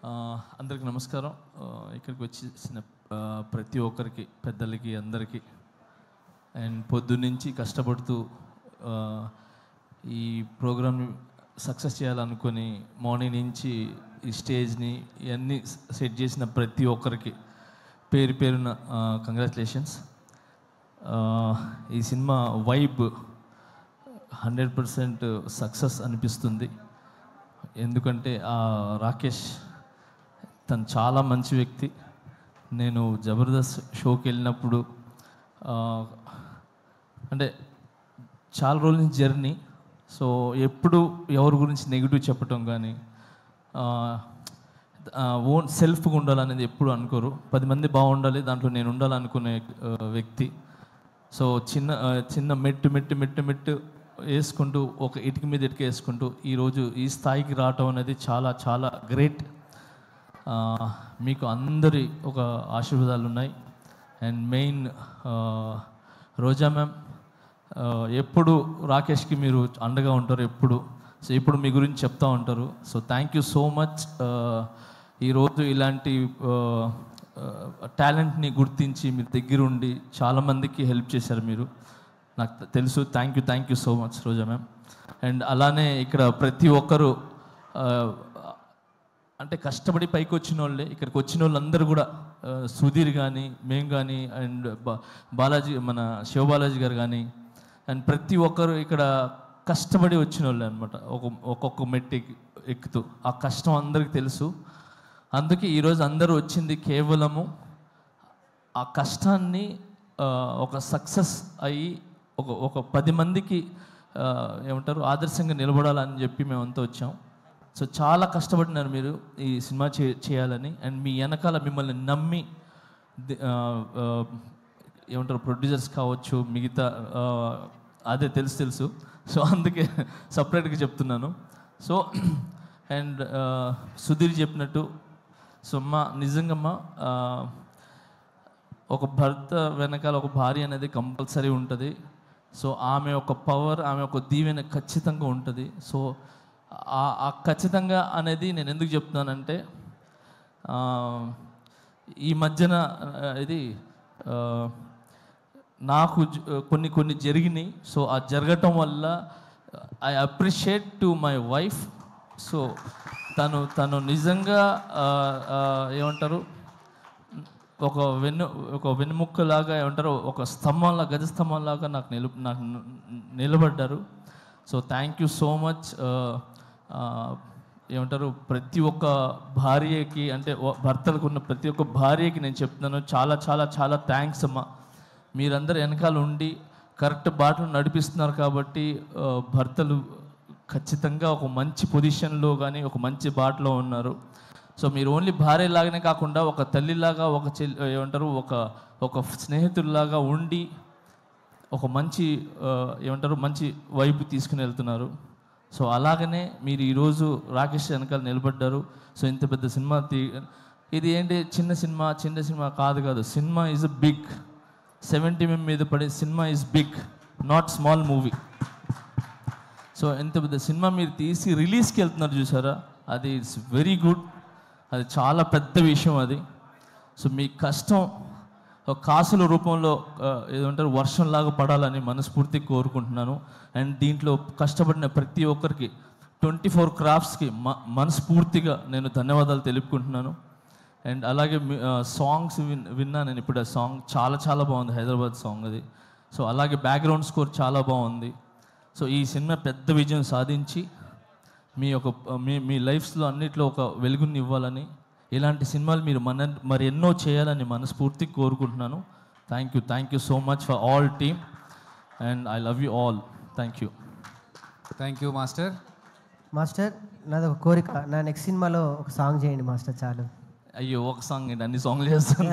అందరికి నమస్కారం. ఇక్కడికి వచ్చేసిన ప్రతి ఒక్కరికి, పెద్దలకి, అందరికీ అండ్ పొద్దున్నుంచి కష్టపడుతూ ఈ ప్రోగ్రామ్ సక్సెస్ చేయాలనుకొని మార్నింగ్ నుంచి ఈ స్టేజ్ని ఇవన్నీ సెట్ చేసిన ప్రతి ఒక్కరికి పేరు పేరున కంగ్రాచులేషన్స్. ఈ సినిమా వైబ్ 100% సక్సెస్ అనిపిస్తుంది. ఎందుకంటే రాకేష్ తను చాలా మంచి వ్యక్తి. నేను జబర్దస్త్ షోకి వెళ్ళినప్పుడు అంటే చాలా రోజుల నుంచి జర్నీ, సో ఎప్పుడు ఎవరి గురించి నెగిటివ్ చెప్పటం కానీ ఓన్ సెల్ఫ్గా ఉండాలనేది ఎప్పుడు అనుకోరు. 10 మంది బాగుండాలి, దాంట్లో నేను ఉండాలనుకునే వ్యక్తి. సో చిన్న మెట్టు వేసుకుంటూ ఒక ఇటుక మీద ఇటుక వేసుకుంటూ ఈరోజు ఈ స్థాయికి రావటం అనేది చాలా చాలా గ్రేట్. మీకు అందరి ఒక ఆశీర్వాదాలు ఉన్నాయి. అండ్ మెయిన్ రోజా మ్యామ్, ఎప్పుడు రాకేష్కి మీరు అండగా ఉంటారు ఎప్పుడు. సో ఇప్పుడు మీ గురించి చెప్తూ ఉంటారు. So thank you so much. ఈరోజు ఇలాంటి టాలెంట్ని గుర్తించి మీరు దగ్గరుండి చాలామందికి హెల్ప్ చేశారు మీరు, నాకు తెలుసు. Thank you so much Roja ma'am. And అలానే ఇక్కడ ప్రతి ఒక్కరు అంటే కష్టపడి పైకి వచ్చిన వాళ్ళే. ఇక్కడికి వచ్చిన వాళ్ళందరూ కూడా సుధీర్ కానీ, మేము కానీ, అండ్ బాలాజీ, మన శివబాలాజీ గారు కానీ, అండ్ ప్రతి ఒక్కరు ఇక్కడ కష్టపడి వచ్చిన వాళ్ళే అనమాట. ఒక్కొక్క మెట్టు ఎక్కుతూ ఆ కష్టం అందరికీ తెలుసు. అందుకే ఈరోజు అందరూ వచ్చింది కేవలము ఆ కష్టాన్ని ఒక సక్సెస్ అయ్యి ఒక 10 మందికి ఏమంటారు ఆదర్శంగా నిలబడాలని చెప్పి మేమంతా వచ్చాం. సో చాలా కష్టపడినారు మీరు ఈ సినిమా చేయాలని. అండ్ మీ వెనకాల మిమ్మల్ని నమ్మి ఏమంటారు ప్రొడ్యూసర్స్ కావచ్చు, మిగతా అదే తెలుసు. సో అందుకే సపరేట్గా చెప్తున్నాను. సో అండ్ సుధీర్ చెప్పినట్టు, సో నిజంగా ఒక భర్త వెనకాల ఒక భార్య అనేది కంపల్సరీ ఉంటుంది. సో ఆమె ఒక పవర్, ఆమె ఒక దీవెన ఖచ్చితంగా ఉంటుంది. సో ఆ ఖచ్చితంగా అనేది నేను ఎందుకు చెప్తున్నానంటే, ఈ మధ్యన ఇది నాకు కొన్ని జరిగినాయి. సో ఆ జరగటం వల్ల I appreciate to my wife. So తను నిజంగా ఏమంటారు ఒక వెన్నుముక్కలాగా, ఏమంటారు ఒక స్తంభంలా, గజ స్తంభంలాగా నాకు నిలబడ్డారు. So thank you so much. ఏమంటారు ప్రతి ఒక్క భార్యకి, అంటే భర్తలకు ఉన్న ప్రతి ఒక్క భార్యకి నేను చెప్తున్నాను, చాలా చాలా చాలా థ్యాంక్స్ అమ్మా. మీరందరూ వెనకాల ఉండి కరెక్ట్ బాటలు నడిపిస్తున్నారు కాబట్టి భర్తలు ఖచ్చితంగా ఒక మంచి పొజిషన్లో కానీ ఒక మంచి బాటలో ఉన్నారు. సో మీరు ఓన్లీ భార్యలాగానే కాకుండా ఒక తల్లిలాగా, ఏమంటారు ఒక స్నేహితుల్లాగా ఉండి ఒక మంచి ఏమంటారు మంచి వైపు తీసుకుని వెళ్తున్నారు. సో అలాగనే మీరు ఈరోజు రాకేష్ వెనకాల నిలబడ్డారు. సో ఇంత పెద్ద సినిమా ఇది ఏంటి చిన్న సినిమా కాదు. Cinema is a big. 70 mm మీద పడే cinema is big, not small movie. So ఎంత పెద్ద సినిమా మీరు తీసి రిలీజ్కి వెళ్తున్నారు చూసారా, అది ఇట్స్ వెరీ గుడ్. అది చాలా పెద్ద విషయం అది. సో మీ కష్టం ఒక కాసుల రూపంలో ఏదంటారు వర్షంలాగా పడాలని మనస్ఫూర్తిగా కోరుకుంటున్నాను. అండ్ దీంట్లో కష్టపడిన ప్రతి ఒక్కరికి 24 క్రాఫ్ట్స్కి మనస్ఫూర్తిగా నేను ధన్యవాదాలు తెలుపుకుంటున్నాను. అండ్ అలాగే సాంగ్స్ విన్నా నేను ఇప్పుడు. ఆ సాంగ్ చాలా చాలా బాగుంది, హైదరాబాద్ సాంగ్ అది. సో అలాగే బ్యాక్గ్రౌండ్ స్కోర్ చాలా బాగుంది. సో ఈ సినిమా పెద్ద విజయం సాధించి మీ లైఫ్స్లో అన్నిట్లో ఒక వెలుగుని ఇవ్వాలని, ఇలాంటి సినిమాలు మీరు మరి ఎన్నో చేయాలని మనస్ఫూర్తిగా కోరుకుంటున్నాను. Thank you so much for all team and I love you all. Thank you master. నాది ఒక కోరిక, నా నెక్స్ట్ సినిమాలో ఒక సాంగ్ చేయండి మాస్టర్ చాలు. అయ్యో ఒక సాంగ్ ఏంటి, అన్ని సాంగ్లు చేస్తాను.